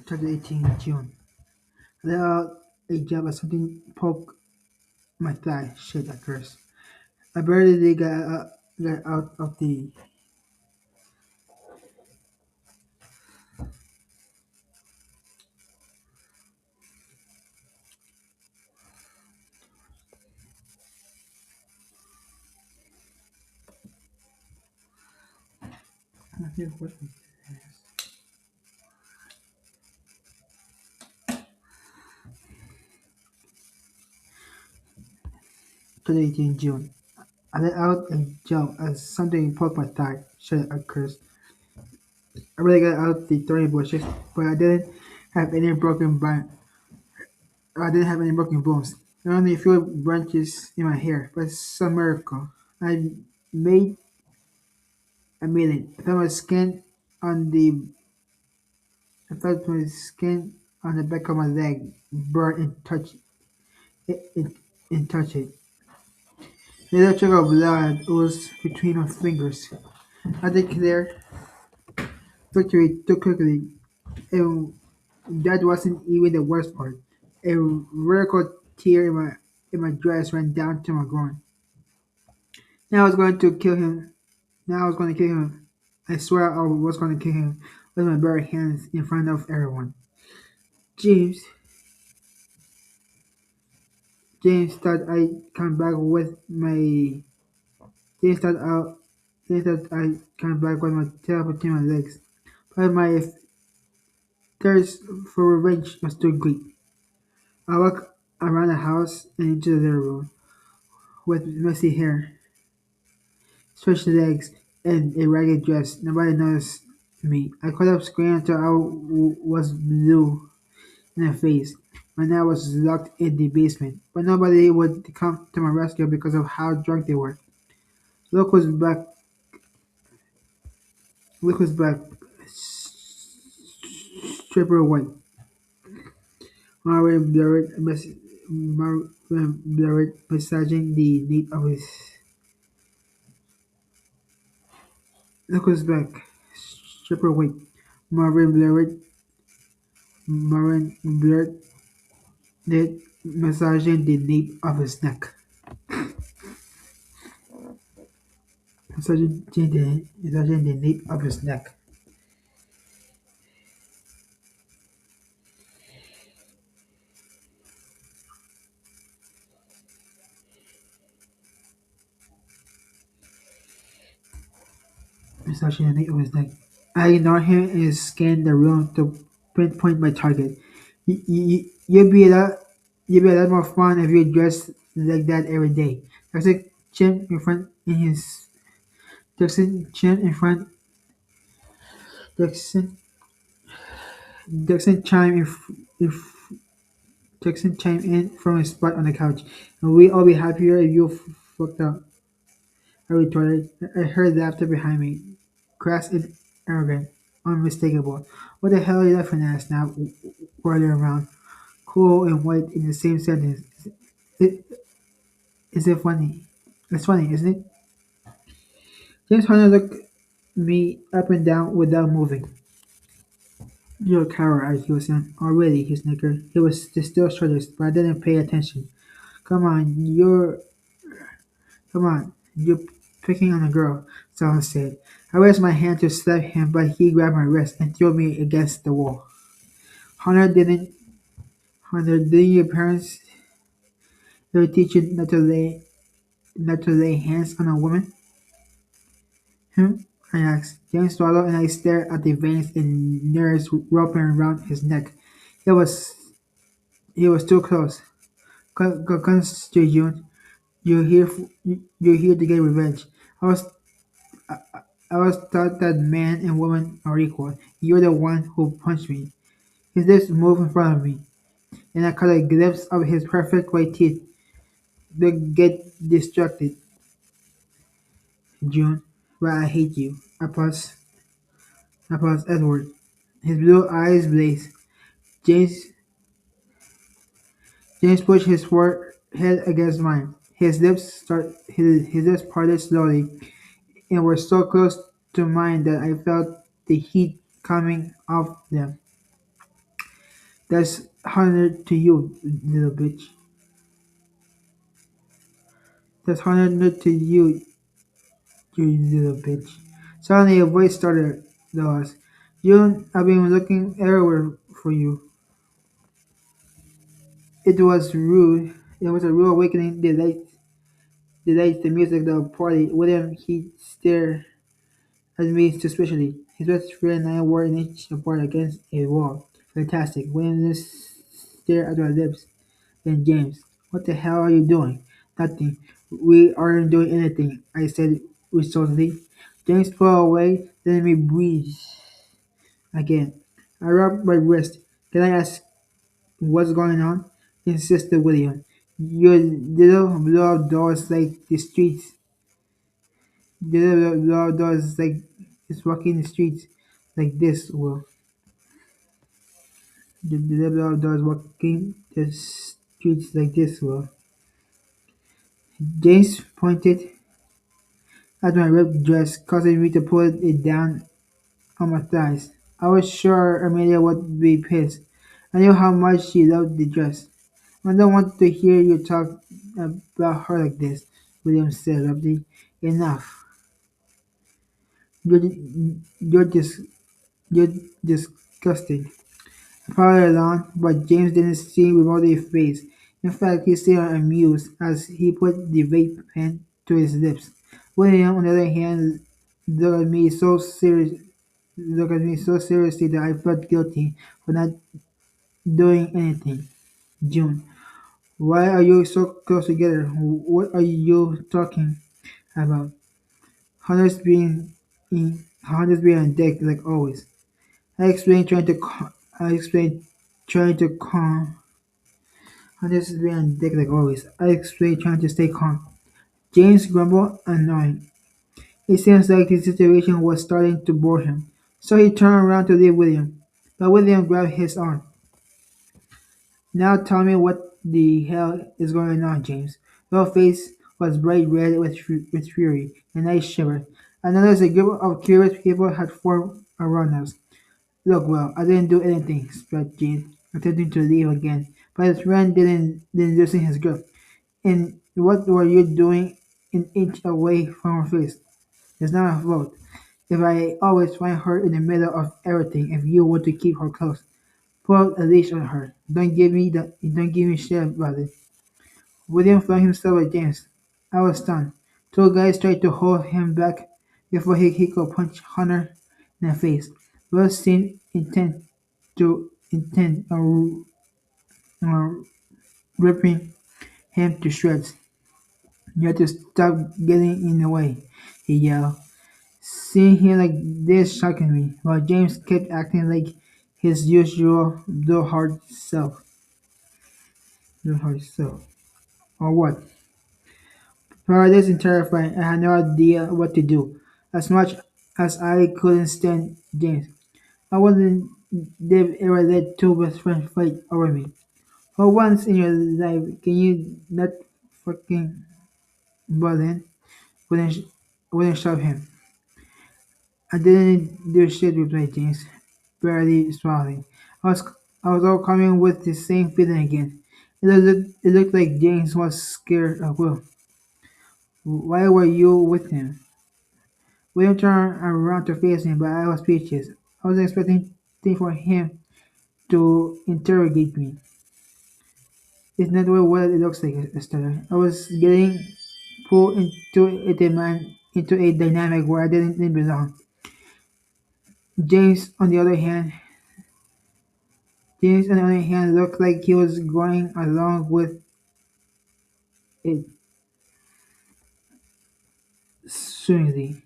Chapter 18, June. I let out a jab as something poked my thigh. Shit, I cursed. I barely did get out of the. I think what was Chapter 18, June. I let out a jump as something poked my thigh. Shit, I cursed. I really got out the thorny bushes, but I didn't have any broken bones. There were only a few branches in my hair, but some miracle. I made I made it. On the I felt my skin on the back of my leg burn and touch it. A little trickle of blood oozed between my fingers. I declared victory too quickly, and that wasn't even the worst part. A vertical tear in my dress ran down to my groin. Now I was going to kill him. Now I was going to kill him. I swear I was going to kill him with my bare hands in front of everyone. James, James thought I'd come back with my. James thought I. James thought I'd come back with my tail between my legs, but my thirst for revenge was too great. I walked around the house and into the living room with messy hair, stretched legs, and a ragged dress. Nobody noticed me. I could have screamed until was blue in the face when I was locked in the basement, but nobody would come to my rescue because of how drunk they were. Luke was back. Luke was back. Stripper white. Marvin blurred, massaging the nape of his. Luke was back. Stripper white. Marvin blurred, Marvin blurred, massaging the nape of his neck. Massaging the nape of his neck. Massaging the nape of his neck. I ignored him and scanned the room to pinpoint my target. You'd be a lot, you'd be a lot more fun if you dressed like that every day. Jackson chimed in front in his Jackson chimed in front. Jackson Jackson chimed if Jackson chimed in from his spot on the couch. And we all be happier if you fucked up. I retorted. I heard laughter behind me, crass and arrogant, unmistakable. What the hell are you laughing at? Snapped, whirling around, cool and white in the same sentence. It, is it funny? It's funny, isn't it? James Hunter looked me up and down without moving. "You're a coward," I accused him. "Oh, really?" he snickered. He was still shoulders, but I didn't pay attention. "Come on, you're picking on a girl," someone said. I raised my hand to slap him, but he grabbed my wrist and threw me against the wall. Hunter, didn't your parents ever teach you not to lay hands on a woman? Hmm? I asked. James swallowed and I stared at the veins and nerves wrapping around his neck. He was he was too close. Consider June. You're here to get revenge. I was I was taught that man and woman are equal. You're the one who punched me. His lips moved in front of me, and I caught a glimpse of his perfect white teeth. Don't get distracted, June. But I hate you. I paused Edward. His blue eyes blazed. James James pushed his forehead against mine. His lips parted slowly and were so close to mine that I felt the heat coming off them. That's 100 to you, little bitch. That's 100 to you, you little bitch. Suddenly a voice started the us. June, I've been looking everywhere for you. It was rude. It was a rude awakening. The music, the party. William, he stared at me suspiciously. His best friend and I were an inch apart against a wall. Fantastic. William just stared at our lips. Then James, what the hell are you doing? Nothing. We aren't doing anything, I said resolutely. James pulled away, letting me breathe again. I rubbed my wrist. Can I ask what's going on? Insisted William. Your little blow up doors like the streets. Your little blow up doors like it's walking the streets like this, Will. The little blow up doors walking the streets like this, Will. James pointed at my ripped dress, causing me to pull it down on my thighs. I was sure Amelia would be pissed. I knew how much she loved the dress. I don't want to hear you talk about her like this, William said abruptly. Enough. You're, you're, dis- you're disgusting. I followed along, but James didn't seem remotely fazed. In fact, he seemed amused as he put the vape pen to his lips. William, on the other hand, looked at me so serious, looked at me so seriously that I felt guilty for not doing anything. June, why are you so close together? What are you talking about? Hunter's being on deck like always. I explained, trying to calm. Hunter's being on deck like always. I explained, trying to stay calm. James grumbled, annoying. It seems like the situation was starting to bore him, so he turned around to leave William. But William grabbed his arm. Now tell me what the hell is going on, James. Your face was bright red with fury, and I shivered. I noticed a group of curious people had formed around us. Look, well, I didn't do anything, spat James, attempting to leave again, but his friend didn't loosen his grip. And what were you doing an inch away from her face? It's not a vote. If I always find her in the middle of everything, if you want to keep her close, pull a leash on her. Don't give me shit about it. William flung himself at James. I was stunned. Two guys tried to hold him back before he could punch Hunter in the face. Both seemed intent on ripping him to shreds. You have to stop getting in the way, he yelled. Seeing him like this shocked me, while James kept acting like his usual blowhard self. Or what? Paralyzed and terrified, I had no idea what to do. As much as I couldn't stand James, I wouldn't they've ever let two best friends fight over me. For once in your life, can you not fucking button? Wouldn't sh- wouldn't shove him. I didn't do shit, replied James, barely swallowing. I was I was all coming with the same feeling again. It looked like James was scared of Will. Why were you with him? William turned around to face me, but I was speechless. I was expecting for him to interrogate me. It's not what it looks like, Esther. I was getting pulled into a dynamic where I didn't belong. James, on the other hand, looked like he was going along with it swimmingly.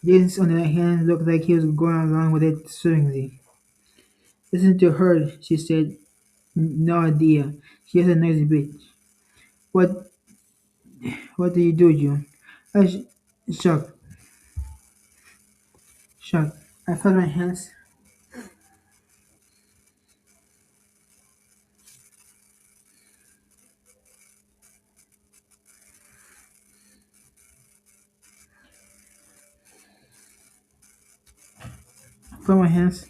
James, on the other hand, looked like he was going along with it swimmingly. Listen to her, she said. No idea. She's a noisy bitch. What What do you do, June? I shocked. Shocked. I felt my hands felt my hands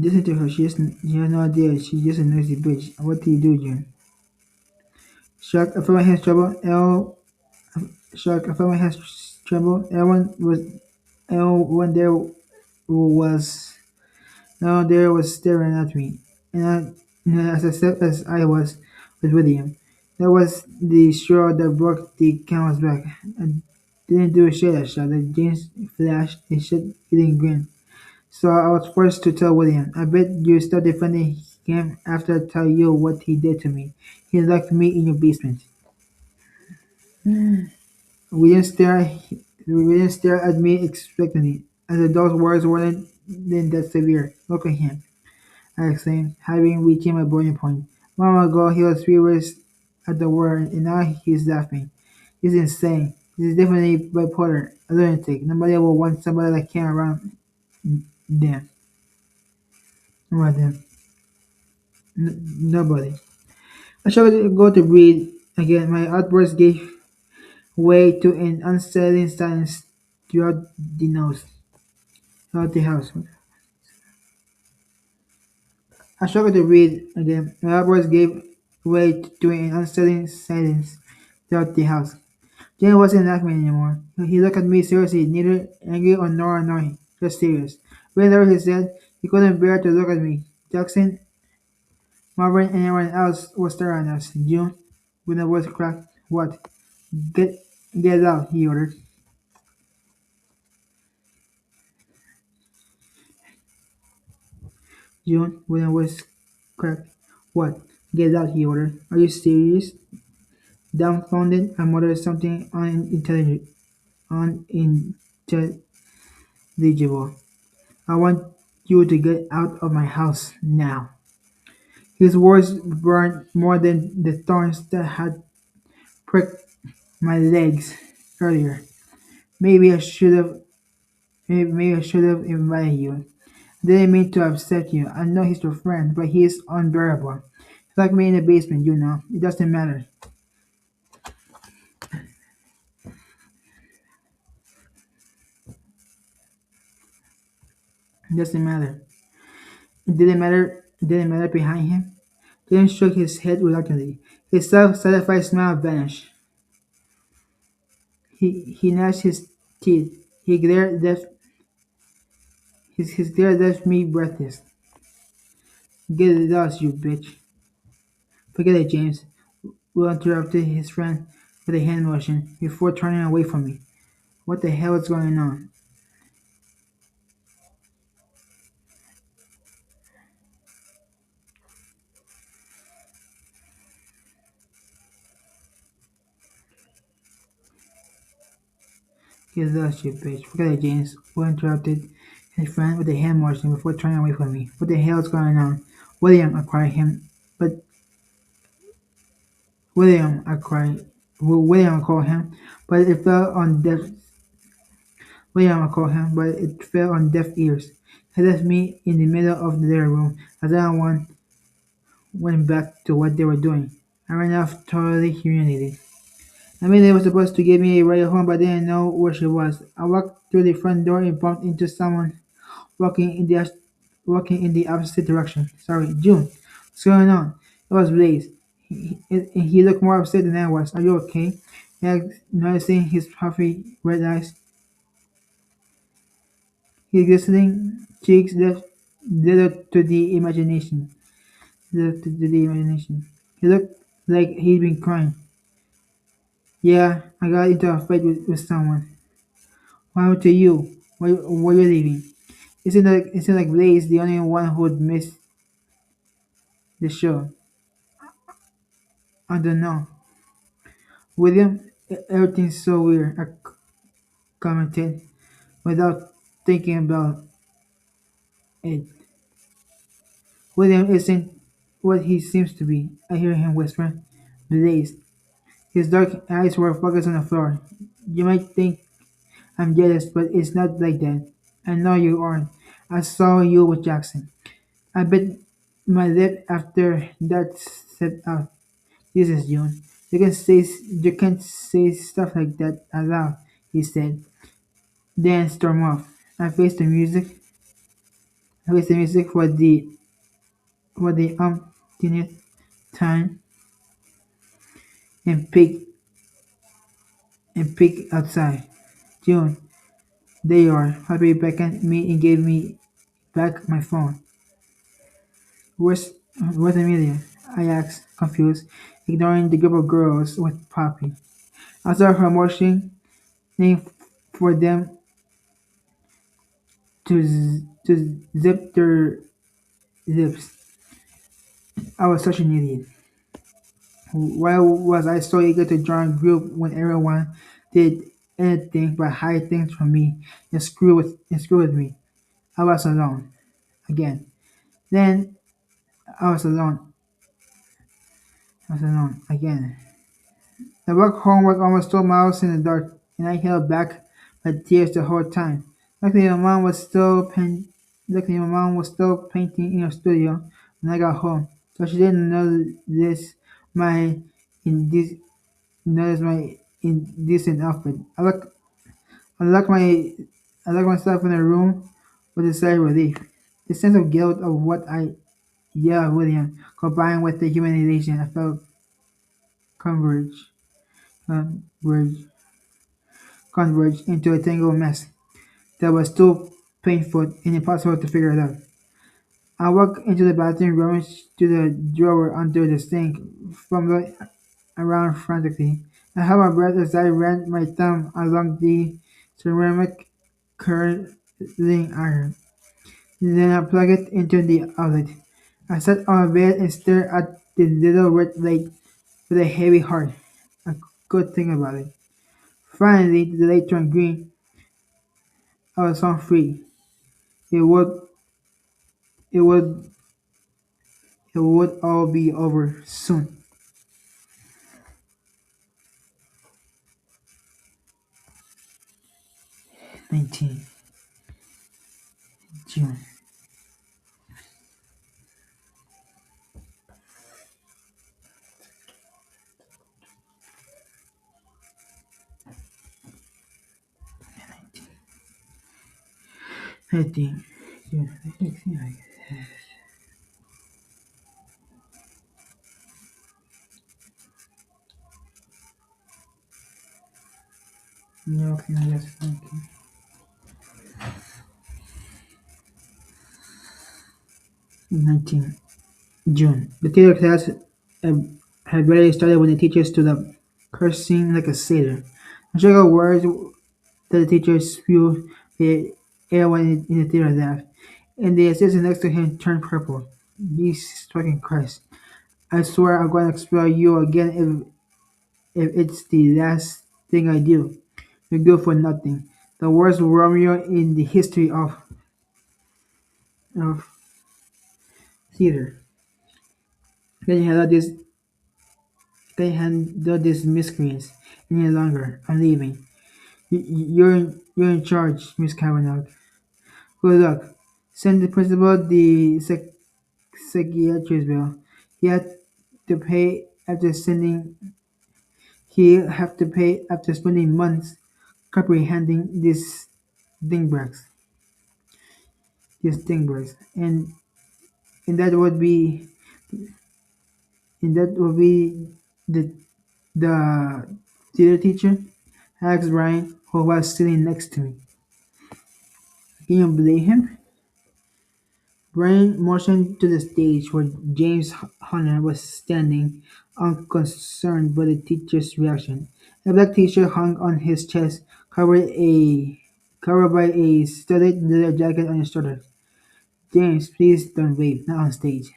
Listen to her. She has no idea. She's just a noisy bitch. What do you do, June? Shark, I feel my hands trouble. Shark, I felt my hands tremble. Everyone there was, no there was staring at me, and as upset as I was with him. That was the straw that broke the camel's back. I didn't do a shit. I shouted. James flashed a shit-eating grin. So I was forced to tell William. I bet you start defending him after I tell you what he did to me. He locked me in your basement. William stared at me expectantly. As if those words weren't then that severe. Look at him, I exclaimed, having reached my boiling point. A moment ago he was furious at the word, and now he's laughing. He's insane. He's definitely bipolar, a lunatic. Nobody will want somebody like him around them. Around them. Nobody. I shall go to breathe again. My outburst gave way to an unsettling silence throughout the nose, throughout the house. I struggled to breathe again. My outburst gave way to an unsettling silence throughout the house. Jane wasn't laughing anymore. He looked at me seriously, neither angry or nor annoyed, just serious. When lowered his head, he couldn't bear to look at me. Jackson, Marvin, and everyone else was staring at us. June, with a voice cracked, "What? Get, get out," he ordered. June, with a voice cracked, "What? Get out," he ordered. "Are you serious?" Dumbfounded, I muttered something unintelligible. "I want you to get out of my house now." His words burned more than the thorns that had pricked my legs earlier. Maybe I should have maybe I should have invited you. I didn't mean to upset you. I know he's your friend, but he is unbearable. He's like me in the basement, you know. It doesn't matter. It doesn't matter. It didn't matter. It didn't matter behind him. James shook his head reluctantly. His self-satisfied smile vanished. He gnashed his teeth. His glare left me breathless. Get it out, you bitch. Forget it, James. Will interrupted his friend with a hand motion before turning away from me. What the hell is going on? Get it out, you bitch. Forget it, James. Will interrupted his friend with a hand motion before turning away from me. What the hell is going on? William, I cried him. But William, I cried. William, I called him, but it fell on deaf. William, I called him, but it fell on deaf ears. He left me in the middle of the living room as everyone went back to what they were doing. I ran off totally humiliated. I mean, they were supposed to give me a ride home, but I didn't know where she was. I walked through the front door and bumped into someone walking in the walking in the opposite direction. Sorry, June. What's going on? It was Blaze. He looked more upset than I was. Are you okay? He asked, noticing his puffy red eyes. His glistening cheeks left little to the imagination. Left to the imagination. He looked like he'd been crying. Yeah, I got into a fight with someone. What happened to you? Why were you leaving? It seemed like Blaze the only one who'd missed the show. I don't know. William, everything's so weird, I commented without thinking about it. William isn't what he seems to be, I hear him whisper. Blaze. His dark eyes were focused on the floor. You might think I'm jealous, but it's not like that. I know you aren't. I saw you with Jackson. I bit my lip after that stepped out. Jesus, June. You can't say stuff like that aloud, he said. Then stormed off. I faced the music. I raised the music for the umpteenth time and peeked outside. June, there you are. Happy beckoned me and gave me back my phone. Where's where's Amelia? I asked, confused, ignoring the group of girls with Poppy. I saw her motioning for them to zip their lips. I was such an idiot. Why was I so eager to join a group when everyone did anything but hide things from me and screw with me? I was alone again. Then I was alone. I was alone again. The walk home was almost 2 miles in the dark, and I held back my tears the whole time. Luckily, my mom was still paint. Luckily, my mom was still painting in her studio when I got home, so she didn't notice my indec- notice my indecent outfit. I locked my, I locked myself in a room with a sigh of relief. The sense of guilt of what I yelled at William, combined with the humiliation I felt converge, converge, converged into a tangled mess that was too painful and impossible to figure it out. I walked into the bathroom, rummaged to the drawer under the sink, fumbling around frantically. I held my breath as I ran my thumb along the ceramic curling iron. Then I plugged it into the outlet. I sat on my bed and stared at the little red light with a heavy heart. I could think about it. Finally, the light turned green. I was home free. It would, it would, it would all be over soon. 19 June. 19 June. No, okay, yes, thank you. 19 June. The theater class had barely started when the teacher stood up, cursing like a sailor. The sugar words that the teacher spewed made everyone in the theater laugh, and the assistant next to him turned purple. Jesus fucking Christ. I swear I'm going to expel you again if it's the last thing I do. You're good for nothing. The worst Romeo in the history of theater. Can you handle this? Can you handle this miscreants any longer? I'm leaving. You're in charge, Miss Kavanagh. Good luck. Send the principal the psychiatrist bill. He had to pay after sending. He'll have to pay after spending months comprehending dingbrats, these dingbrats, and that would be the the theater teacher. Asked Brian, who was sitting next to me. Can you believe him? Brian motioned to the stage where James Hunter was standing, unconcerned by the teacher's reaction. A black t-shirt hung on his chest, covered by a studded leather jacket on his shoulders. James, please don't wave, not on stage.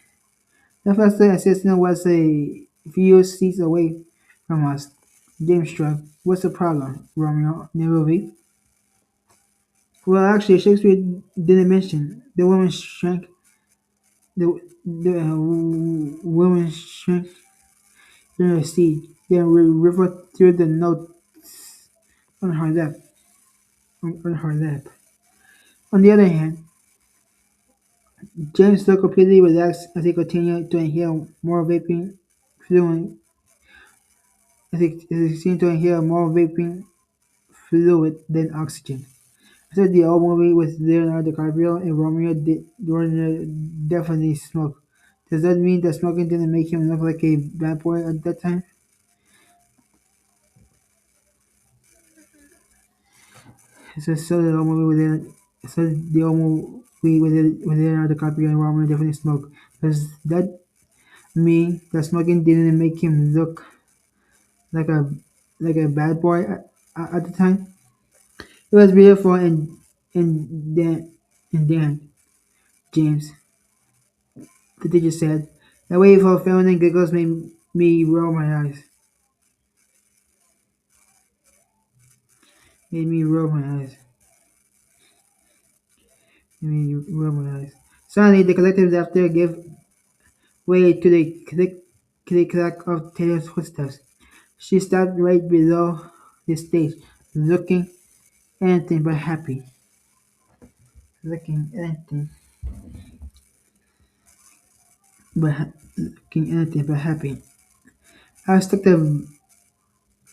The first assistant was a few seats away from us. James shrugged. What's the problem, Romeo? Never wave? Well, actually, Shakespeare didn't mention. The woman shrank in her seat, then riveted through the notes on her lap. On her lap. On the other hand, James looked completely relaxed as he continued to inhale more vaping fluid. As he seemed to inhale more vaping fluid than oxygen. I said the old movie with Leonardo DiCaprio and Romeo definitely smoked. Does that mean that smoking didn't make him look like a bad boy at that time? So the old movie with so the old movie with Leonardo DiCaprio and Romeo definitely smoked. Does that mean that smoking didn't make him look like a bad boy at the time? It was beautiful and Dan James, the teacher said. The wave of feminine giggles made me roll my eyes. Made me roll my eyes. Made me roll my eyes. Suddenly, the collective laughter gave way to the click-clack of Taylor's footsteps. She stopped right below the stage, looking anything but happy. Looking anything looking anything but happy. I stuck the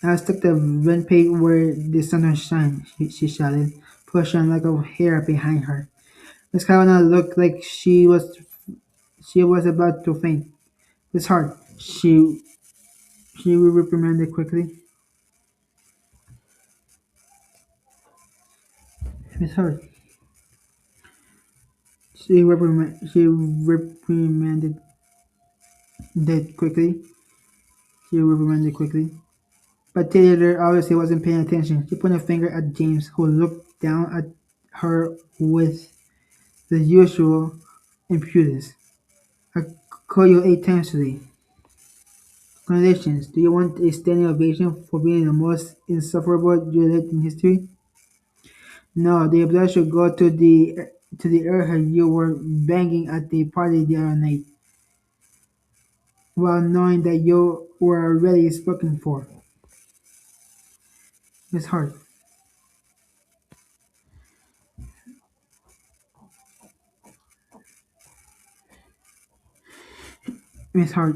I stuck the vent page where the sun shines, she shouted, pushing like a hair behind her. Miss Kavanagh looked like she was about to faint. It's hard, she reprimanded quickly. It's hard. She reprimanded that quickly. She reprimanded quickly. But Taylor obviously wasn't paying attention. She pointed a finger at James, who looked down at her with the usual impudence. I called you 8 times today. Congratulations. Do you want a standing ovation for being the most insufferable Juliet in history? No, the applause should go to the airhead you were banging at the party the other night, while knowing that you were already spoken for. It's hard. Miss Hart,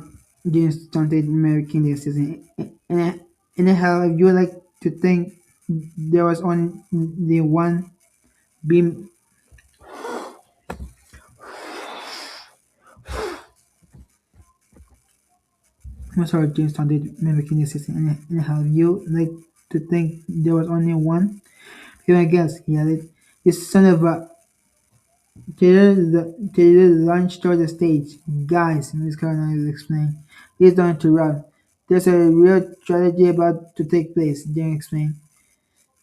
James taunted Mary King the assistant. Anyhow, if you like to think there was only the one beam, Miss Hart, James taunted Mary King the assistant. Anyhow, if you like to think there was only one, be my guest, he added. You son of a... Taylor launched toward the stage. Guys, Miss Carolina explained. Please don't interrupt. There's a real tragedy about to take place, Jane explained.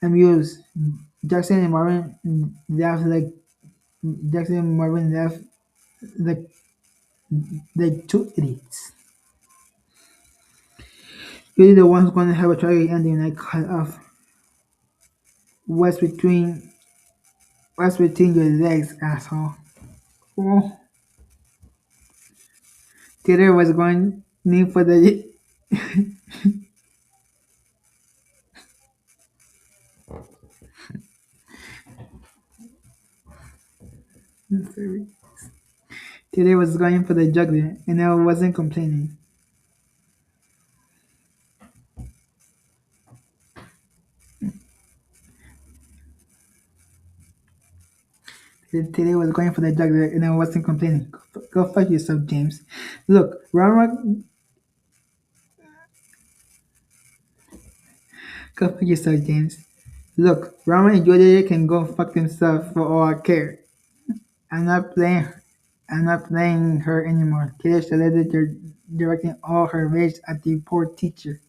Amused, Jackson and Marvin laughed like Jackson and Marvin laughed like like two idiots. You're the one who's gonna have a tragic ending, I cut off. What's between what's between your legs, asshole? Oh, Taylor was going in for the Taylor was going for the jugular, and I wasn't complaining. Taylor was going for the jugular, and I wasn't complaining. Go fuck yourself, James. Look, go fuck yourself, James. Look, Rama and Julia can go fuck themselves for all I care. I'm not playing I'm not playing her anymore. Taylor started directing all her rage at the poor teacher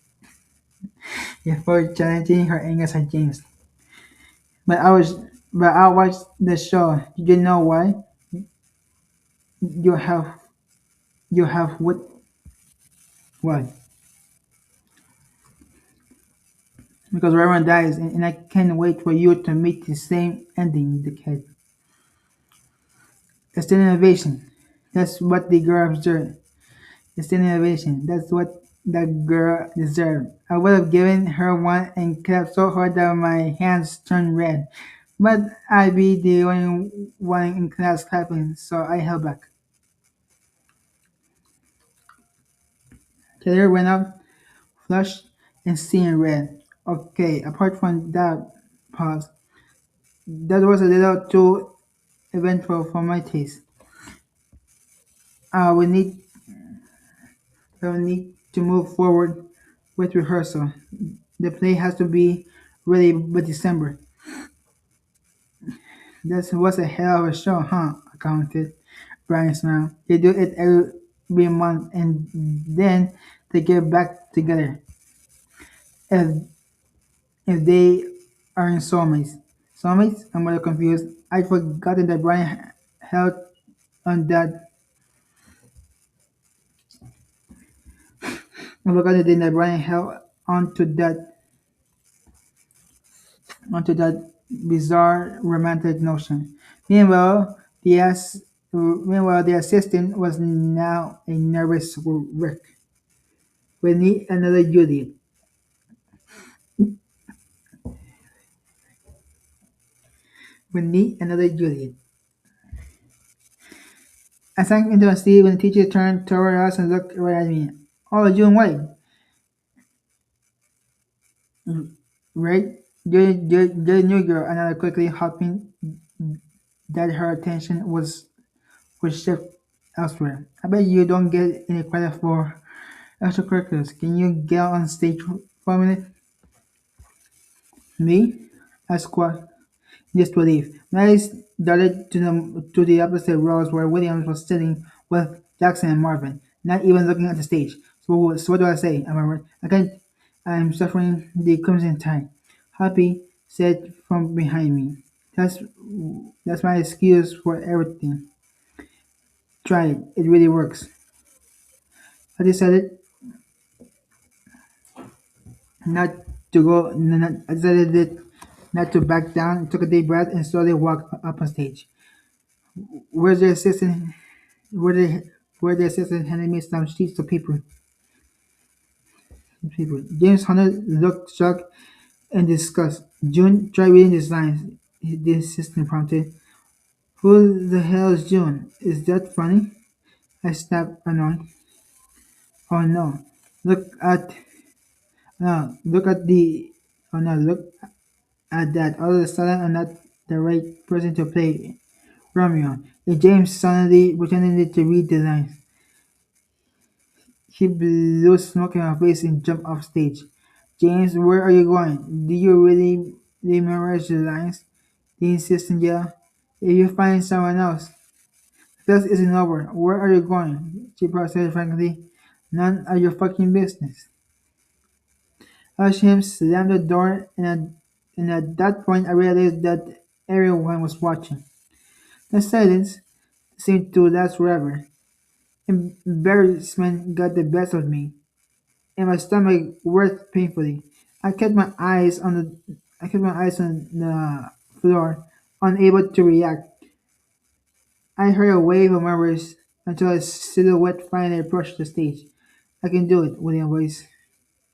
before challenging her anger at James. But I watched the show. Did you know why? You have you have what why? Because Rama dies and I can't wait for you to meet the same ending, dickhead. It's an innovation. That's what the girl observed. It's an innovation. That's what that girl deserved. I would have given her one and clapped so hard that my hands turned red. But I'd be the only one in class clapping, so I held back. Taylor went up, flushed, and seeing red. Okay, apart from that, pause. That was a little too eventful for my taste. Uh, we need we need to move forward with rehearsal. The play has to be ready by December. That was a hell of a show, huh? I commented. Brian smiled. They do it every month and then they get back together. If, if they aren't soulmates. Soulmates? I'm a little confused. I'd forgotten that Brian held on that. I forgot that Brian held onto that bizarre romantic notion. Meanwhile, the assistant was now a nervous wreck. We need another Juliet. We need another Juliet. I sank into a seat when the teacher turned toward us and looked right at me. Oh, June White, right? You're the new girl. Another quickly hopping that her attention was shift elsewhere. I bet you don't get any credit for extracurriculars. Can you get on stage for a minute? Me? I squawked disbelief. Mary darted to the opposite rows where Williams was sitting with Jackson and Marvin, not even looking at the stage. So what do I say? I murmured. I can't. I'm suffering the crimson tide. Happy said from behind me. That's that's my excuse for everything. Try it. It really works. I decided not I decided not to back down. Took a deep breath and slowly walked up on stage. Where's the assistant? Where the where the assistant handed me some sheets of paper. James Hunter looked shocked and disgusted. June, try reading these lines. The assistant prompted. Who the hell is June? Is that funny? I snapped, annoyed. Oh no! Look at no! Look at the oh no! Look at that! All of a sudden, I'm not the right person to play Romeo. And James suddenly pretended to read the lines. He blew smoke in my face and jumped off stage. James, where are you going? Do you really memorize the lines? The insistent yelled. If you find someone else, the test isn't over. Where are you going? She said frankly. None of your fucking business. Him slammed the door, and at that point I realized that everyone was watching. The silence seemed to last forever. Embarrassment got the best of me, and my stomach worked painfully. I kept my eyes on the floor, unable to react. I heard a wave of murmurs until a silhouette finally approached the stage. I can do it, William voice.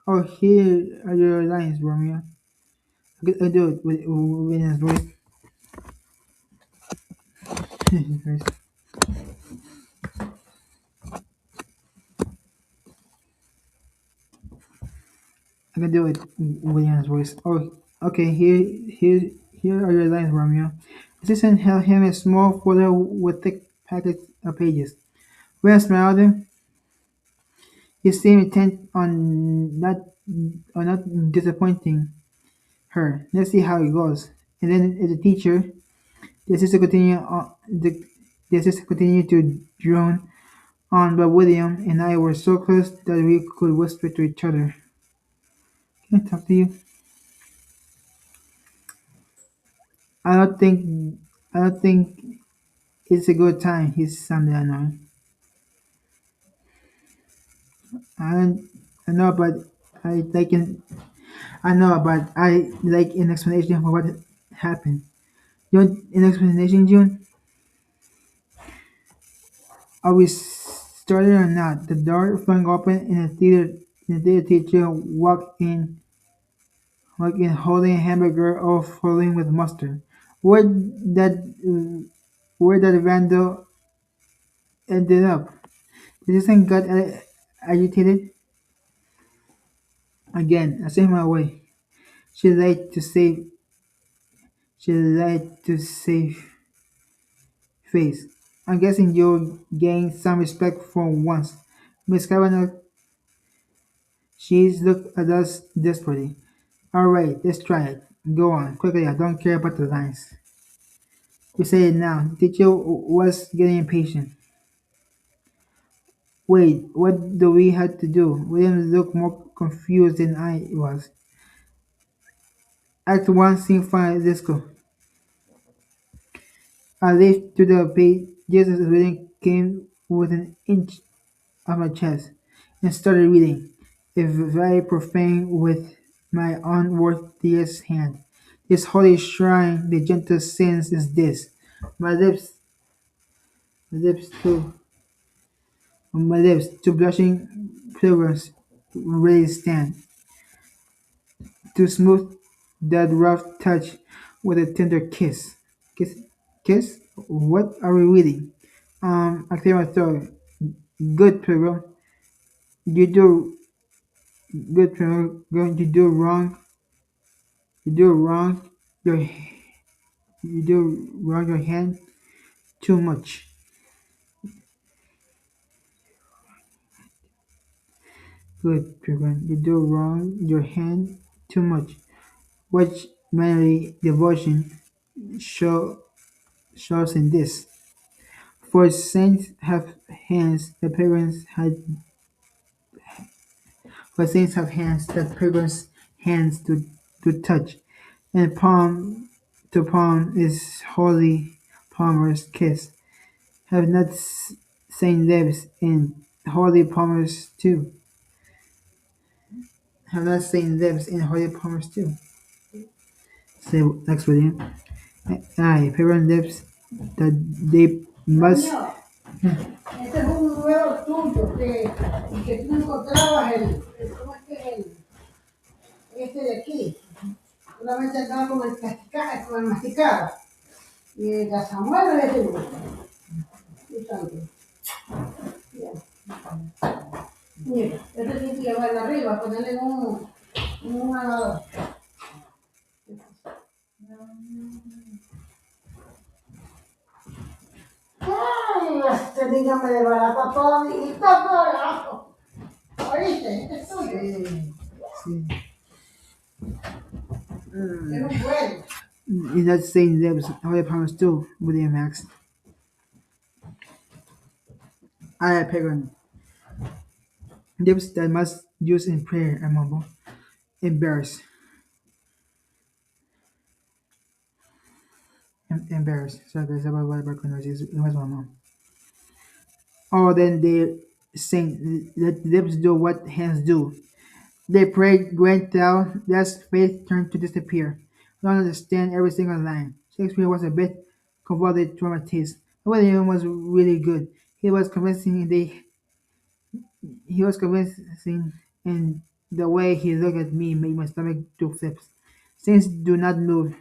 Oh, here are your lines, Romeo. I do it, William's voice. I can do it, William's voice. Oh, okay, here are your lines, Romeo. Assistant held him a small folder with thick packets of pages. William smiled. He seemed intent on not disappointing her. Let's see how it goes. And then the teacher, the assistant continued the assistant continued to drone on, but William and I were so close that we could whisper to each other. Can I talk to you? I don't think I don't think it's a good time. He sounded annoyed. I don't I know, but I like an I know, but I like an explanation for what happened. You want an explanation, June? Are we started or not? The door flung open and the theater teacher walked in holding a hamburger all flowing with mustard. That where that vandal ended up? The assistant got agitated again. I sent him away. She lied to save She lied to save face. I'm guessing you'll gain some respect for once. Miss Kavanagh, she's looked at us desperately. Alright, let's try it. Go on, quickly, I don't care about the lines. We say it now. The teacher was getting impatient. Wait, what do we have to do? William looked more confused than I was. Act 1, Scene 5, let's go. I leaped to the page just as the reading came within an inch of my chest and started reading, if very profane with my unworthiest hand. This holy shrine, the gentle sense is this. My lips, my lips to, my lips to blushing pilgrims really stand, to smooth that rough touch with a tender kiss. Kiss, kiss? What are we reading? I clear my throat. Good pilgrim, you do good pilgrim. You do wrong. You do wrong. Your you do wrong your hand too much. Good pilgrim, you do wrong your hand too much. Which manly devotion show, shows in this? For saints have hands that pilgrims had for saints have hands that pilgrims hands to touch, and palm to palm is holy palmer's kiss. Have not Saint lives in holy palmers too? Have not Saint lives in holy palmers too? Say next with him. Aye, pilgrim lives that they must. Este es un nuevo tuyo que tú encontrabas ¿cómo es que es este de aquí? Solamente andaba con el casticado, con el masticado. Y la Samuel es de uno. Y también. Mira, este tiene que llevarlo arriba, ponerle en un lavador. Ay, este niño me desbarata todo mi todo. ¿Oíste? Este es tuyo. Sí. Es un bueno. He's not saying that was how I promised too, William Max. I had pagan lips that must use in prayer, I mumble. Embarrassed. Embarrassed. Sorry guys, about what background noise is. It was my mom. Oh, then they sing, let lips do what hands do. They prayed, grant thou, that's faith turned to disappear. I don't understand every single line. Shakespeare was a bit convoluted dramatist. William was really good. He was convincing he was convincing and the way he looked at me made my stomach do flips. Saints do not move,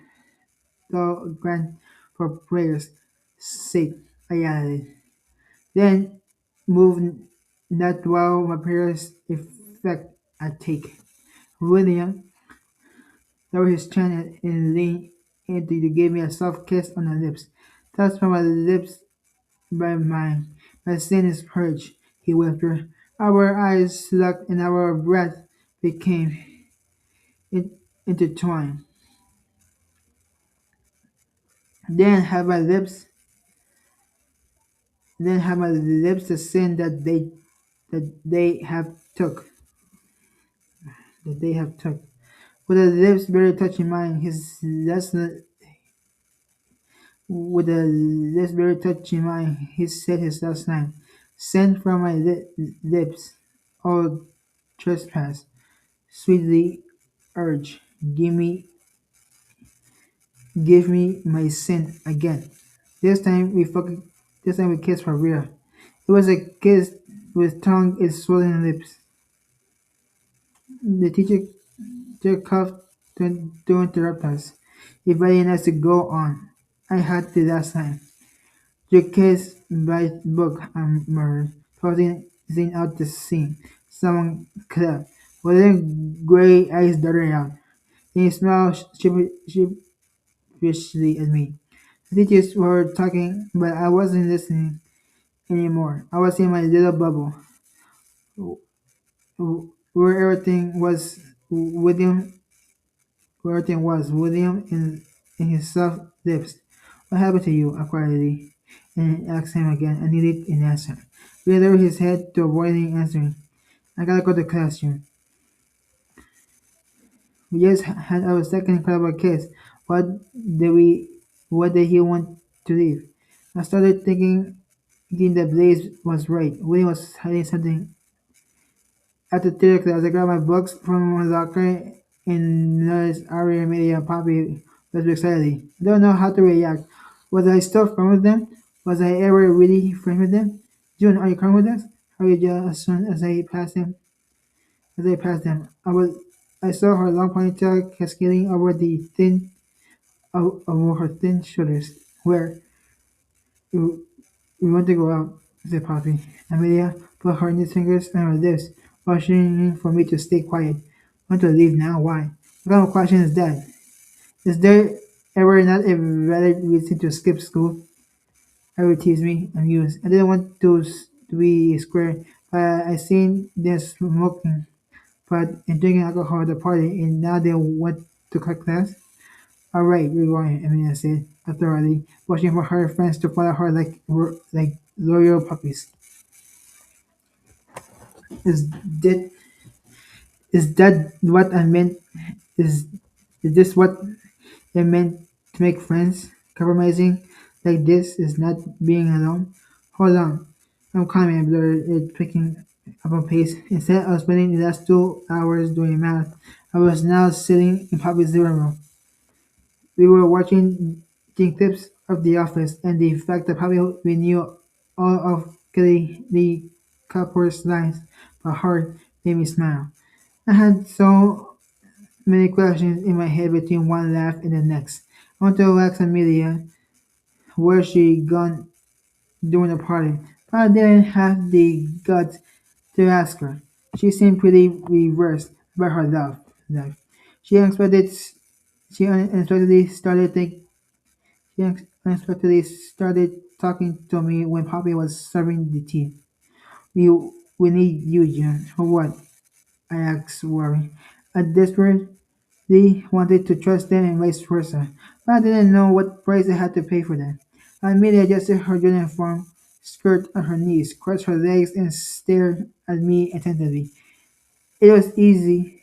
though grant for prayers' sake, I added. Then move not while my prayers effect I take. William lowered his chin and leaned into to give me a soft kiss on the lips. Touched from my lips by mine. My sin is purged, he whispered. Our eyes locked and our breath became intertwined. Then have my lips then have my lips the sin that they have took. That they have took. With the lips barely touching mine, his last with the lips barely touching mine, he said his last name. Send from my lips, all trespass. Sweetly urge, give me my sin again. This time we fucking, this time we kissed for real. It was a kiss with tongue and swollen lips. The teacher coughed to interrupt us, inviting us to go on. I had to last time. Your kiss by book, I murmured, closing out the scene. Someone clapped. With their gray eyes darted out. And he smiled viciously at me. The teachers were talking, but I wasn't listening anymore. I was in my little bubble, where everything was William, where everything was William in his soft lips. What happened to you? I quietly and asked him again. I needed an answer. He lowered his head to avoiding answering. I gotta go to the classroom. We just had our second incredible kiss. What did we? What did he want to leave? I started thinking that Blaze was right. William was hiding something. After theater class, I grabbed my books from my locker and noticed Ari and Amelia and Poppy was excited. I don't know how to react. Was I still friends with them? Was I ever really friends with them? June, are you coming with us? Hurried as soon as I passed him. As I passed them, I saw her long ponytail cascading over her thin shoulders. Where we want to go out, said Poppy. Amelia put her knit fingers on her lips, motioning for me to stay quiet. Want to leave now? Why? What kind of question is that? Is there ever not a valid reason to skip school? Harry teased me, amused. I didn't want to be square, but I seen them smoking pot and drinking alcohol at the party, and now they want to cut class. All right, we're going, Amelia said, authoritatively, watching for her friends to follow her like loyal puppies. Is that is that what I meant? Is is this what it meant to make friends? Compromising like this is not being alone. Hold on, I'm coming. I blurted it, picking up a pace. Instead of spending the last 2 hours doing math, I was now sitting in Poppy's living room. We were watching clips of The Office, and the fact that probably we knew all of Kelly Lee Kapoor's lines by heart made me smile. I had so many questions in my head between one laugh and the next. I wanted to ask Amelia where she gone during the party, but I didn't have the guts to ask her. She seemed pretty reversed about her life. She unexpectedly, she unexpectedly started think, She unexpectedly started talking to me when Poppy was serving the tea. We we need you, June. For what? I asked, worried. I desperately wanted to trust them and vice versa, but I didn't know what price I had to pay for that. I immediately adjusted her uniform skirt on her knees, crossed her legs, and stared at me attentively. It was easy.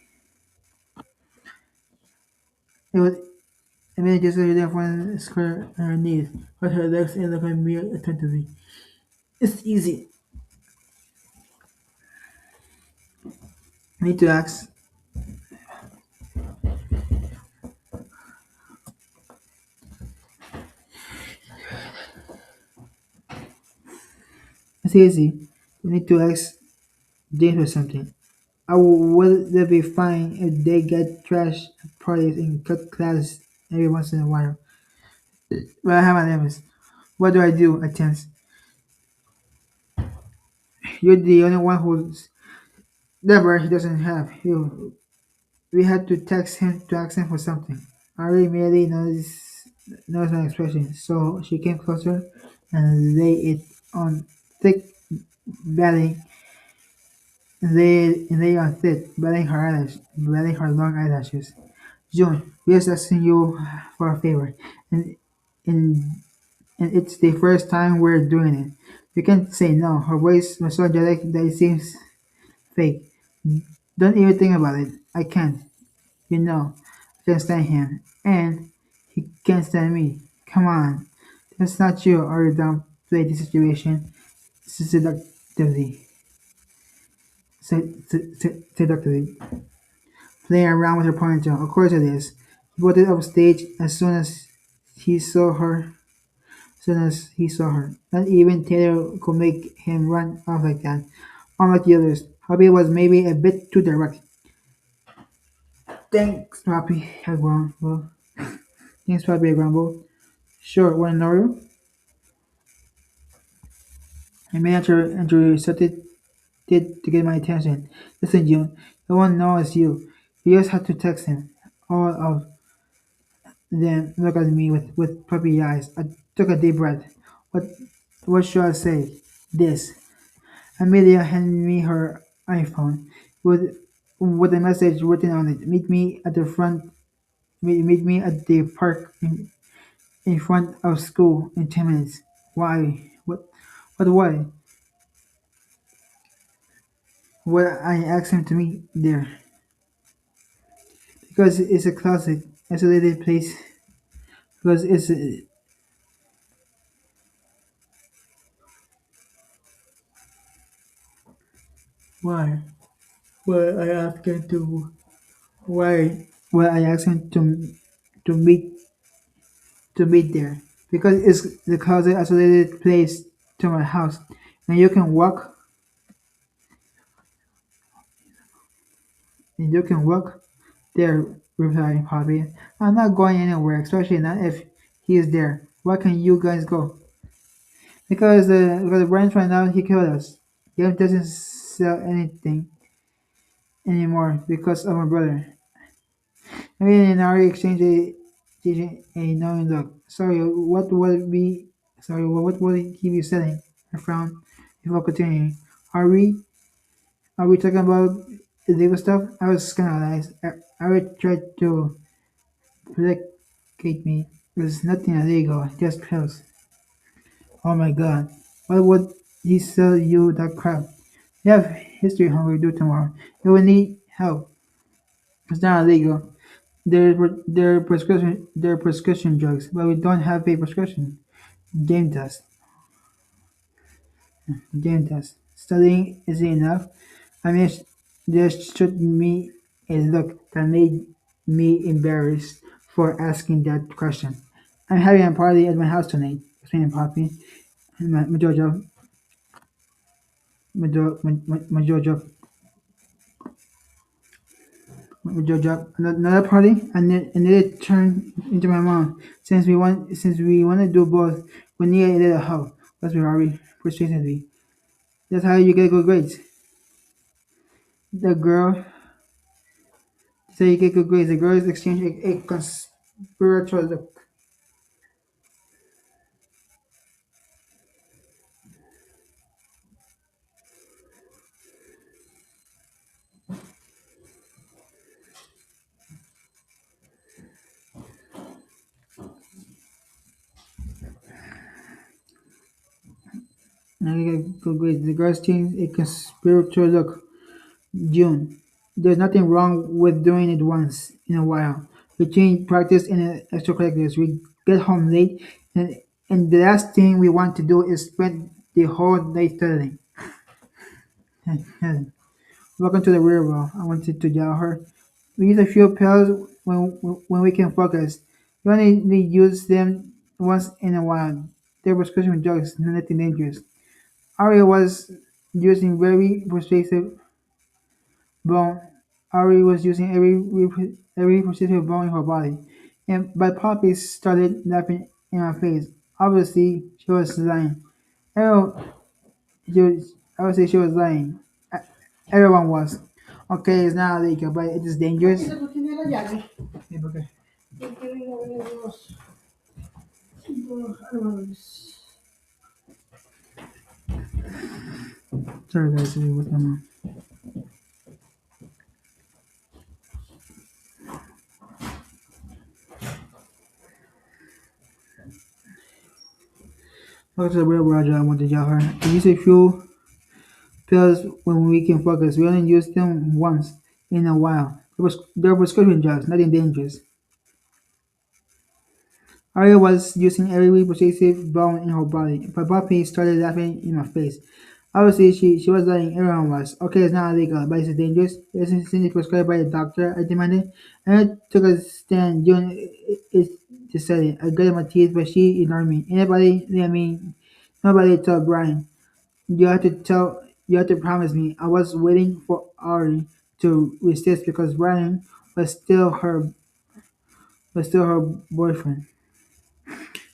It was immediately adjusted her uniform skirt on her knees, crossed her legs, and looked at me attentively. It's easy. I need to ask. It's easy. You need to ask James for something. I will they be fine if they get trash at parties and cut class every once in a while. But I have my limits. What do I do? I tense. You're the only one who's never he doesn't have. We had to text him to ask him for something. Ari immediately noticed my expression, so she came closer and laid it on thick belly lay on thick, batting her long eyelashes. June, we are asking you for a favor, and and and it's the first time we're doing it. You can't say no. Her voice was so angelic that it seems fake. Don't even think about it. I can't. You know, I can't stand him, and he can't stand me. Come on, that's not you. Or you downplay the situation seductively. Seductively. Playing around with her ponytail. Of course it is. He bolted off stage he saw her. As soon as he saw her. Not even Taylor could make him run off like that. Unlike the others, Hobby was maybe a bit too direct. Thanks, Poppy, I grumbled. Thanks, Poppy, I grumbled. Sure, wanna know you? I manager Andrew started to get my attention. Listen, June, no one knows you. You just have to text him. All of then looked at me with puppy eyes. I took a deep breath. What what should I say? This. Amelia handed me her iPhone with a message written on it. Meet me at the front. Meet me at the park in front of school in 10 minutes. Why? What? Why? What I asked him to meet there because it's a closet, isolated place. Because it's why? Why I asked him to why? Why I asked him to meet there because it's the closet isolated place to my house, and you can walk there. Replied Poppy. I'm not going anywhere, especially not if he is there. Why can't you guys go? Because Brian found out he killed us. Gabe doesn't sell anything anymore because of my brother. I mean, and Ari exchanged a knowing look. Sorry, what would be? Sorry, what would he be selling? I frowned before continuing. Are we? Are we talking about illegal stuff? I was scandalized. Ari tried to placate me. There's nothing illegal, just pills. Oh my god. Why would he sell you that crap? You have history homework due tomorrow. You will need help. It's not illegal. They're prescription drugs, but we don't have a prescription. Game test. Game test. Studying isn't enough. I mean, just shot me a look that made me embarrassed for asking that question. I'm having a party at my house tonight, explained Poppy. My Jojo, my Jojo, my Jojo. Another party, and it turned into my mom. Since we want to do both, we need a little help. Let's be Robbie, persuasively. That's how you get good grades. The girl, so you get good grades. The girls exchange a conspiratorial look. Now you get good grades. The girls exchange a conspiratorial look. June. There's nothing wrong with doing it once in a while. We change practice in extracurriculars. We get home late, and the last thing we want to do is spend the whole day studying. Welcome to the real world. I wanted to yell her. We use a few pills when we can focus. We only need use them once in a while. They're prescription drugs, nothing dangerous. Aria was using very persuasive bone. Ari was using every perceptible bone in her body, and but Poppy started laughing in her face. Obviously, she was lying. Everyone, obviously, she was lying. E- Everyone was. Okay, it's not illegal, but it is dangerous. Yeah, okay. Sorry, guys. What's going on? Welcome to the real world, I want to yell her. We use a few pills when we can focus. We only use them once in a while. They're prescription drugs, nothing dangerous. Arya was using every persuasive bone in her body, but Poppy started laughing in my face. Obviously, she was lying. Everyone was. Okay, it's not illegal, but it's dangerous. Isn't it prescribed by a doctor? I demanded. And I took a stand. June is decided. I gritted my teeth, but she ignored me. Nobody told Brian. You have to promise me. I was waiting for Ari to resist because Brian was still her boyfriend.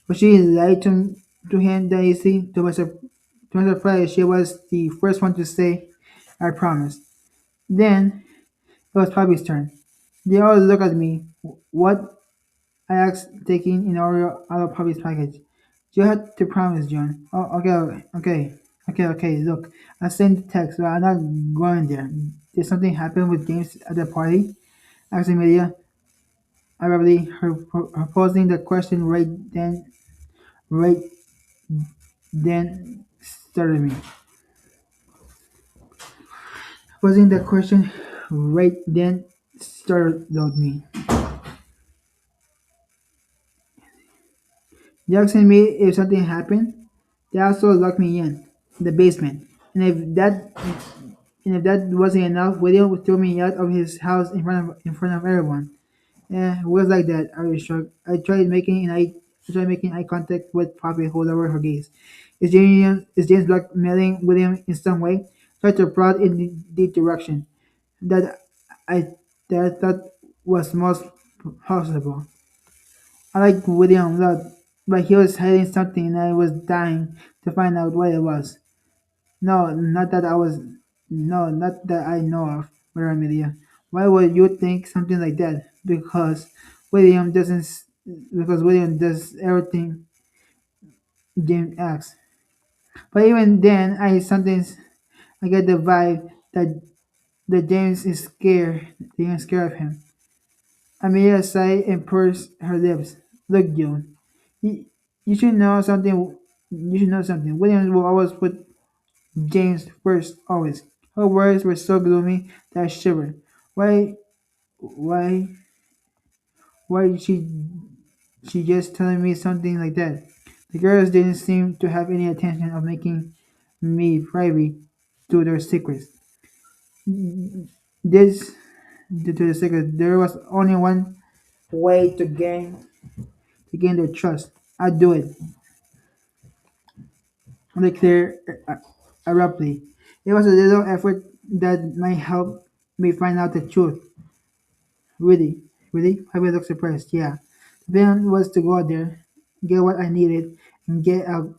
But she lied to him that easily. To my surprise, she was the first one to say, I promise. Then it was Poppy's turn. They all looked at me. What? I asked, taking an Oreo out of Poppy's package. You had to promise, John. Oh, okay. Look, I sent the text, but I'm not going there. Did something happen with James at the party? Asked Amelia, abruptly, her posing the question right then started me. Posing the question right then startled me. They asked me if something happened. They also locked me in the basement. And if that wasn't enough, William would throw me out of his house in front of everyone. Yeah, it was like that. I was shocked. I tried making eye contact with Poppy, who lowered her gaze. Is James blackmailing William in some way? Tried to prod in the direction that I that I thought was most possible. I liked William a lot, but he was hiding something, and I was dying to find out what it was. No, not that I was. No, not that I know of, Mother Amelia. Why would you think something like that? William doesn't. Because William does everything James asks. But even then, I get the vibe that James is scared. James is scared of him. Amelia sighed and pursed her lips. Look, June, you, you should know something. You should know something. William will always put James first, always. Her words were so gloomy that I shivered. Why, why, why did she just telling me something like that? The girls didn't seem to have any intention of making me privy to their secrets. This, to the secret, there was only one way to gain their trust. I'd do it. I declared abruptly. It was a little effort that might help me find out the truth. Really? Really? I will look surprised. Yeah. The plan was to go out there, get what I needed, and get out.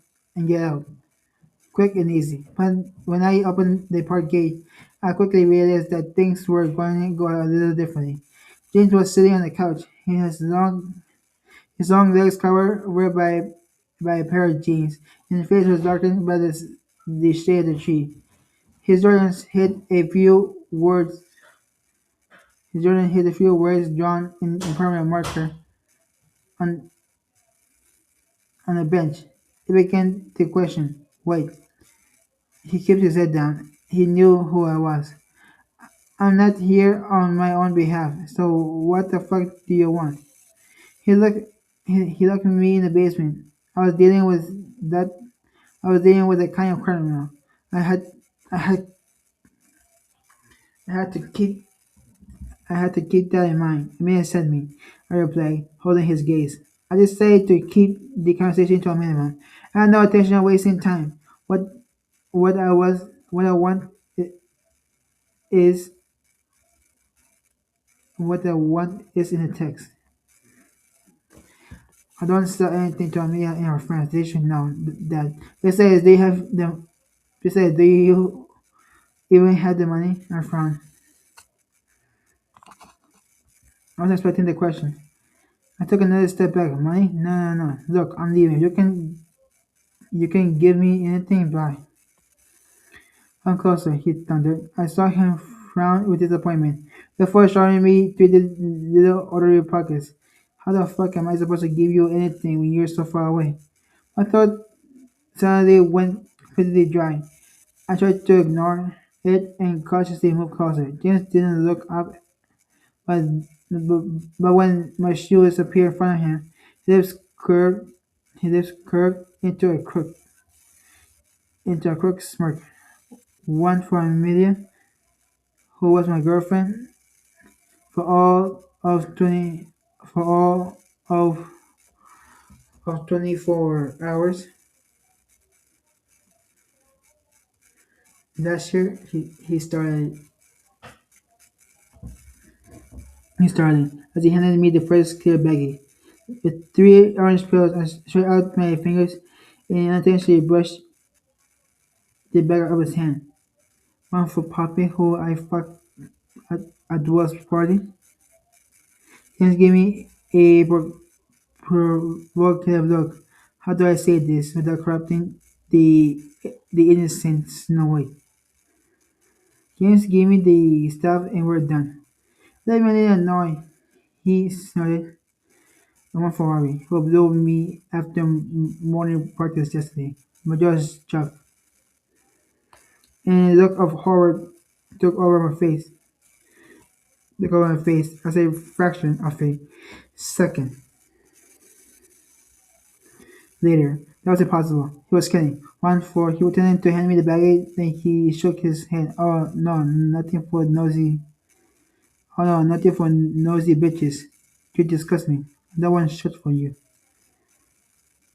Quick and easy. But when I opened the park gate, I quickly realized that things were going to go a little differently. James was sitting on the couch. His long legs covered over by a pair of jeans, and his face was darkened by the shade of the tree. His Jordans hid a few words. His Jordan hid a few words drawn in permanent marker on on a bench. He began to question. Wait. He kept his head down. He knew who I was. I'm not here on my own behalf, so what the fuck do you want? He looked he looked at me in the basement. I was dealing with that I was dealing with a kind of criminal. I had I had I had to keep that in mind. It may upset me, I replied, holding his gaze. I decided to keep the conversation to a minimum. I had no intention of wasting time. What what I want is what I want is in the text. I don't sell anything to Amelia and her friends. They should know that. Besides, they have the. Besides, do you even have the money? I frowned. I was expecting the question. I took another step back. Money? No, no, no. Look, I'm leaving. You can give me anything. Bye. Come closer, he thundered. I saw him frown with disappointment before showing me three little orderly pockets. How the fuck am I supposed to give you anything when you're so far away? My throat suddenly went completely dry. I tried to ignore it and cautiously moved closer. James didn't look up, but, but when my shoes appeared in front of him, his lips curved, his lips curved into a crooked smirk. One for Amelia, who was my girlfriend for all of 20 for all of 24 hours last year. He started as he handed me the first clear baggie with three orange pills. I stretched out my fingers and unintentionally brushed the bag of his hand. One for Poppy, who I fucked at Dwell's party. James gave me a provocative look. How do I say this without corrupting the the innocent Snow White? James gave me the stuff and we're done. Let me annoy. He snorted. I went for Harvey, who blew me after morning practice yesterday. My jaw dropped, and a look of horror took over my face. Took over my face as a fraction of a second later. That was impossible. He was kidding. One for he pretended to hand me the baggage, then he shook his head. Oh no, nothing for nosy. Oh no, nothing for nosy bitches. You disgust me. No one shit for you.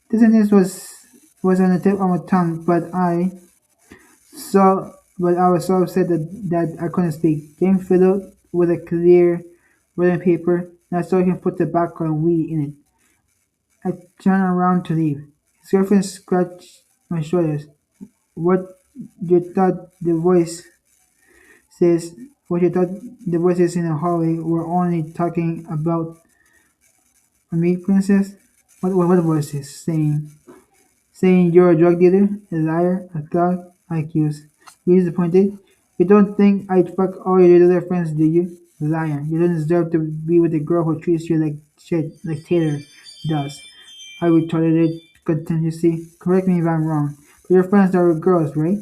This sentence was on the tip of my tongue, but I was so upset that I couldn't speak. James fiddled with a clear writing paper, and I saw him put the background we in it. I turned around to leave. His girlfriend scratched my shoulders. What you thought the voice says what you thought the voices in the hallway were only talking about me, princess? What voices? Saying you're a drug dealer, a liar, a thug, I accuse. You're disappointed? You don't think I'd fuck all your other friends, do you? Liar. You don't deserve to be with a girl who treats you like shit, like Taylor does. I retorted contemptuously. Correct me if I'm wrong. But your friends are girls, right?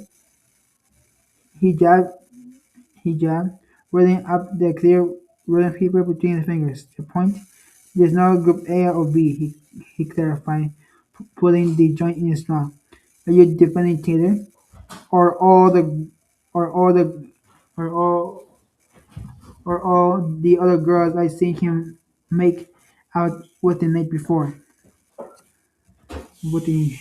He jabbed, he jabbed, rolling up the clear rolling paper between his fingers. The point? There's no group A or B, he clarified, pulling the joint in his mouth. Are you defending Taylor? Or all the or all the or all the other girls I seen him make out with the night before. With the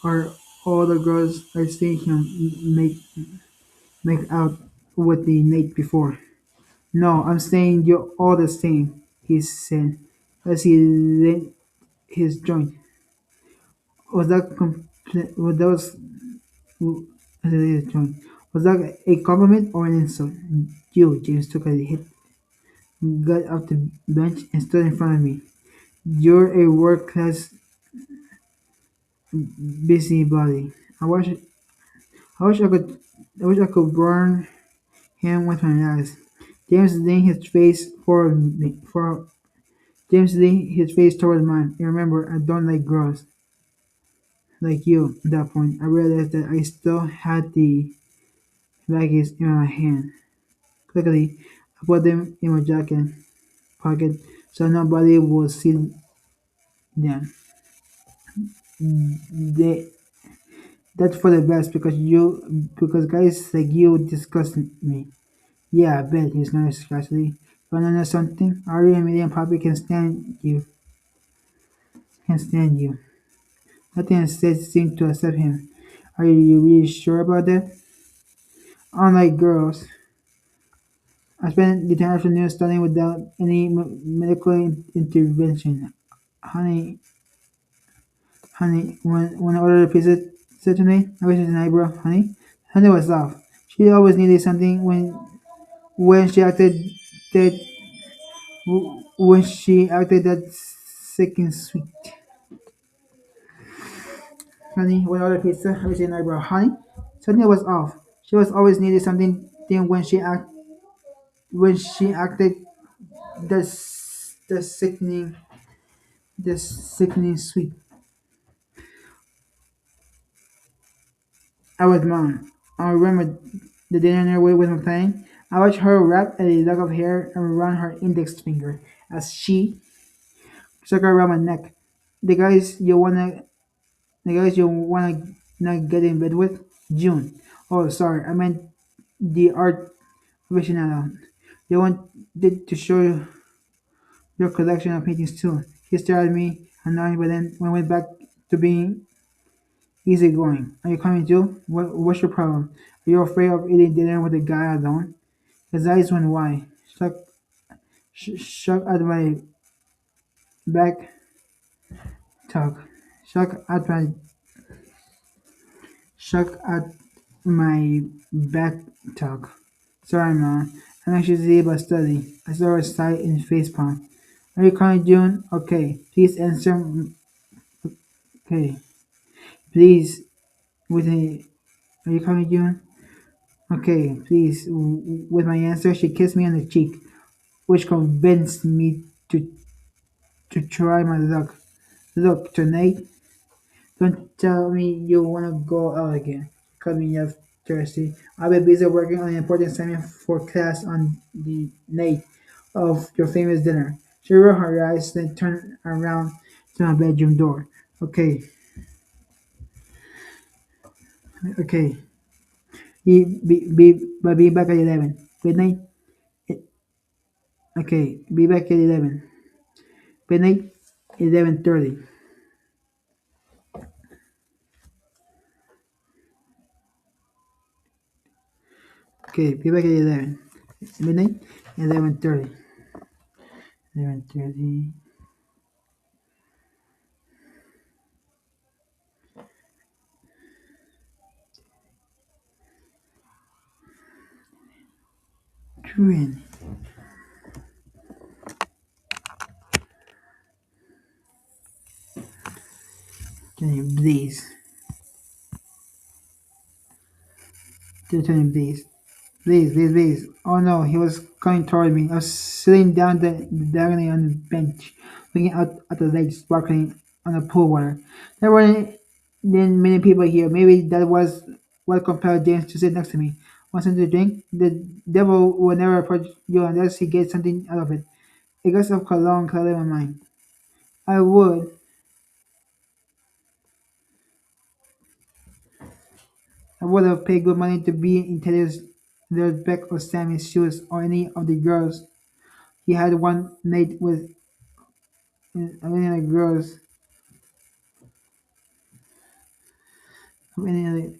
or all the girls I seen him make out with the night before. No, I'm saying you're all the same, he said as he lit his joint. Was that compl- was that was as he lit his joint. Was that a compliment or an insult? You, James took a hit, got off the bench and stood in front of me. You're a world-class busybody. I wish I could, I wish I could burn him with my eyes. James leaned his face forward me, for James leaned his face toward mine. And remember, I don't like girls like you. At that point, I realized that I still had the baggies in my hand. Quickly, I put them in my jacket pocket so nobody would see them. They, that's for the best because guys like you disgust me. Yeah, I bet he's not scarcely. Wanna know something? Ari and Million Poppy can stand you. Nothing instead seemed to accept him. Are you really sure about that? Unlike girls, I spent the entire afternoon studying without any medical intervention. Honey, honey, when I ordered a pizza today, I raised an eyebrow. Honey was off. She always needed something when she acted that when she acted that sick and sweet. Honey, when I ordered pizza, I raised an eyebrow. Honey, something was off. She was always needed something then when she acted the the sickening the sickening sweet. I was mom. I remember the dinner way with my plan. I watched her wrap a lock of hair around her index finger as she took her around my neck. The guys you wanna the guys you wanna not get in bed with? June. Oh sorry, I meant the art aficionado. They wanted to show your collection of paintings too. He stared at me, annoyed, but then we went back to being easygoing. Are you coming too? What's your problem? Are you afraid of eating dinner with a guy alone? His eyes went wide, shook at my back talk. Shook at my shook at my back talk. Sorry, Mom. I'm anxious to see about study. I saw her sigh in face palm. Are you calling June? Okay. Please answer. Okay. Please. With a. Are you calling June? Okay. Please. With my answer, she kissed me on the cheek, which convinced me to try my luck. Look, tonight, don't tell me you wanna go out again. Cut me off, Thursday. I'll be busy working on an important assignment for class on the night of your famous dinner. She rolled her eyes, then turned around to my bedroom door. Okay, okay. Be back at 11. Good night. Okay, be back at 11. Good night. 11:30. Okay, be back at 11. Midnight. 11:30. 11:30. Twin. Can you please? Tell him please. Please, please, please. Oh no, he was coming toward me. I was sitting down diagonally on the bench, looking out at the lake sparkling on the pool water. There weren't then many people here. Maybe that was what compelled James to sit next to me. Want something to drink? The devil will never approach you unless he gets something out of it. A glass of cologne clouded my mind. I would. I would have paid good money to be in Taylor's Beck or Sammy's shoes or any of the girls he had one night with any of the girls of any of the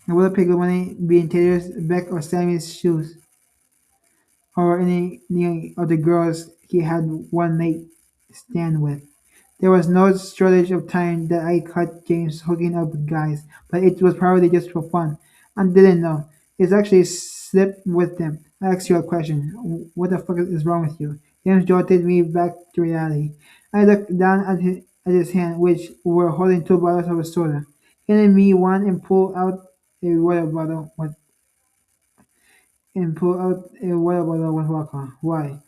I would have paid good money be in Taylor's Beck or Sammy's shoes or any of the girls he had one night stand with. There was no shortage of time that I caught James hooking up with guys, but it was probably just for fun. I didn't know. It's actually slipped with them. I asked you a question. What the fuck is wrong with you? James jolted me back to reality. I looked down at his hand, which were holding two bottles of soda. Handed me one and pulled out a water bottle with vodka. Why?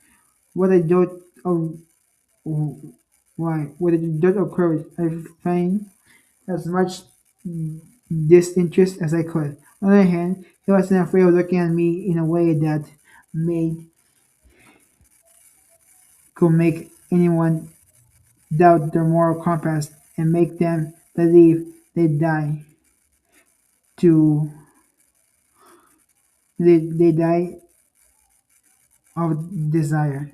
What a jolt of why? With a jolt of courage, I find as much disinterest as I could. On the other hand, he wasn't afraid of looking at me in a way that made could make anyone doubt their moral compass and make them believe to they die of desire.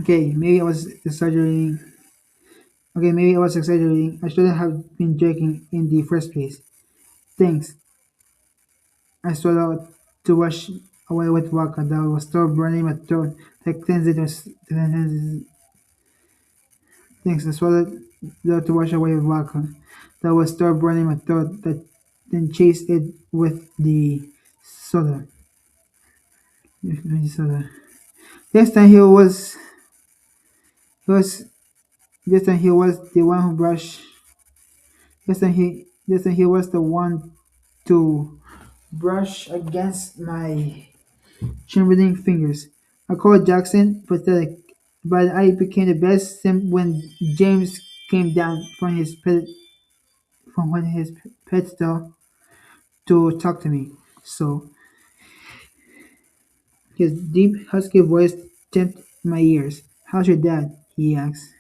Okay, maybe I was exaggerating. Okay, maybe I was exaggerating. I shouldn't have been drinking in the first place. Thanks. I swallowed to wash away with vodka that was still burning my throat. The cleanse was Thanks. I swallowed to wash away with vodka that was still burning my throat. That then chased it with the soda. Soda. This time he was this time he was the one who brushed. This time he was the one to brush against my trembling fingers. I called Jackson pathetic, but I became the best sim when James came down from his pedestal to talk to me. So his deep, husky voice tipped my ears. "How's your dad?" he asked,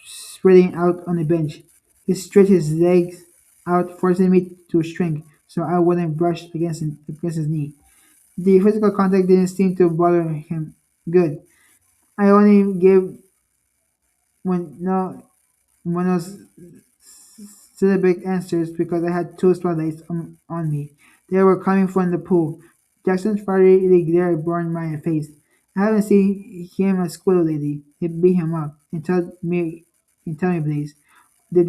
spreading out on the bench. He stretched his legs out, forcing me to shrink so I wouldn't brush against his knee. The physical contact didn't seem to bother him. Good. I only gave one no one of syllabic answers because I had two spotlights on me. They were coming from the pool. Jackson's fiery glare burned my face. I haven't seen him at school lately. They beat him up. And tell me, please. Did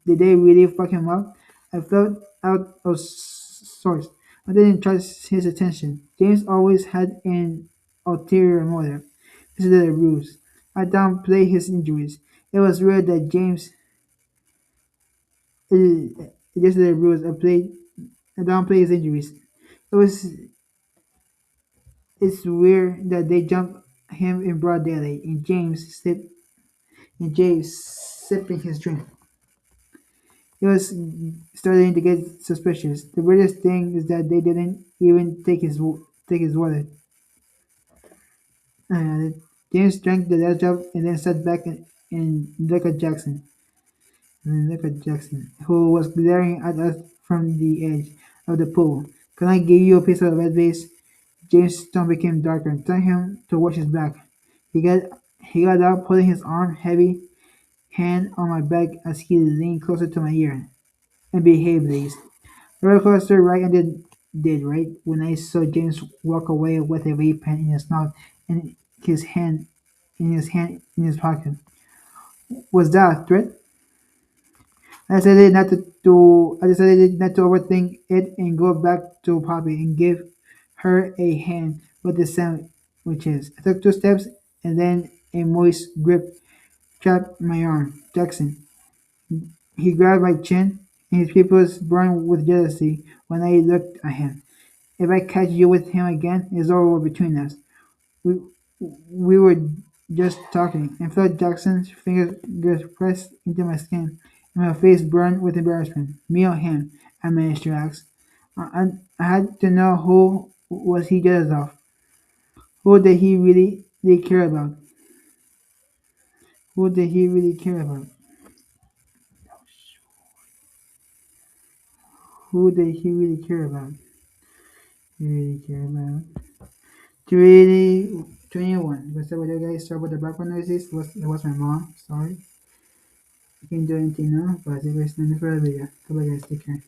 they really fuck him up? I felt out of sorts. I didn't trust his attention. James always had an ulterior motive. This is the ruse. I downplayed his injuries. It was weird that James this is the ruse. I downplayed his injuries. It was it's weird that they jumped him in broad daylight and James sipping his drink. It was starting to get suspicious. The weirdest thing is that they didn't even take his wallet. Uh, James drank the last drop and then sat back and looked at Jackson, who was glaring at us from the edge of the pool. Can I give you a piece of advice? James' tone became darker, telling him to watch his back. He got he got up, putting his heavy hand on my back as he leaned closer to my ear. And behave, please. The roller coaster ride did right when I saw James walk away with a vape pen in his mouth and his hand in his pocket. Was that a threat? I decided not to overthink it and go back to Poppy and give her a hand with the sandwiches. I took two steps and then a moist grip trapped my arm. Jackson. He grabbed my chin and his pupils burned with jealousy when I looked at him. If I catch you with him again, it's over between us. We we were just talking, and felt Jackson's fingers pressed into my skin, and my face burned with embarrassment. Me or him? I managed to ask. I had to know who was he jealous of. Who did he really care about? Who did he really care about? Who did he really care about? He really care about. 21. What's up with you guys? Sorry about the background noises. It was my mom. Sorry. I can't do anything now, but if you guys know me for a video. Bye guys. Take care.